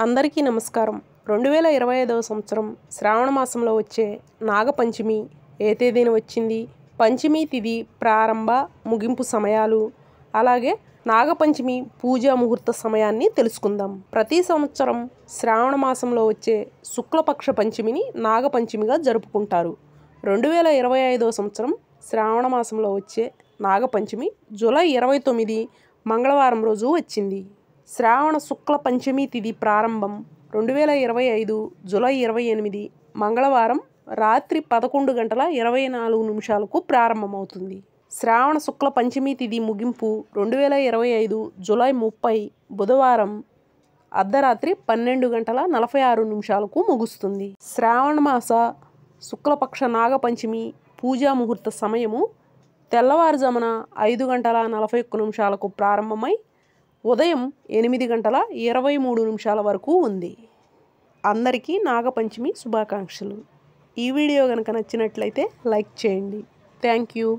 అందరికీ నమస్కారం. 2025వ సంవత్సరం శ్రావణ మాసంలో వచ్చే నాగపంచమి ఏ తేదీన వచ్చింది, పంచమి తిథి ప్రారంభ ముగింపు సమయాలు, అలాగే నాగపంచమి పూజా ముహూర్త సమయాన్ని తెలుసుకుందాం. ప్రతి సంవత్సరం శ్రావణ మాసంలో వచ్చే శుక్లపక్ష పంచమిని నాగపంచమిగా జరుపుకుంటారు. 2025వ సంవత్సరం శ్రావణ మాసంలో వచ్చే నాగపంచమి జూలై 29 మంగళవారం రోజు వచ్చింది. శ్రావణ శుక్ల పంచమి తిథి ప్రారంభం 2025 జూలై 28 మంగళవారం రాత్రి 11:24 ప్రారంభమవుతుంది. శ్రావణ శుక్ల పంచమి తిథి ముగింపు 2025 జూలై 30 బుధవారం అర్ధరాత్రి 12:46 ముగుస్తుంది. శ్రావణ మాస శుక్లపక్ష నాగపంచమి పూజా ముహూర్త సమయము తెల్లవారుజామున 5:41 ప్రారంభమై ఉదయం 8:23 వరకు ఉంది. అందరికీ నాగపంచమి శుభాకాంక్షలు. ఈ వీడియో కనుక నచ్చినట్లయితే లైక్ చేయండి. Thank you.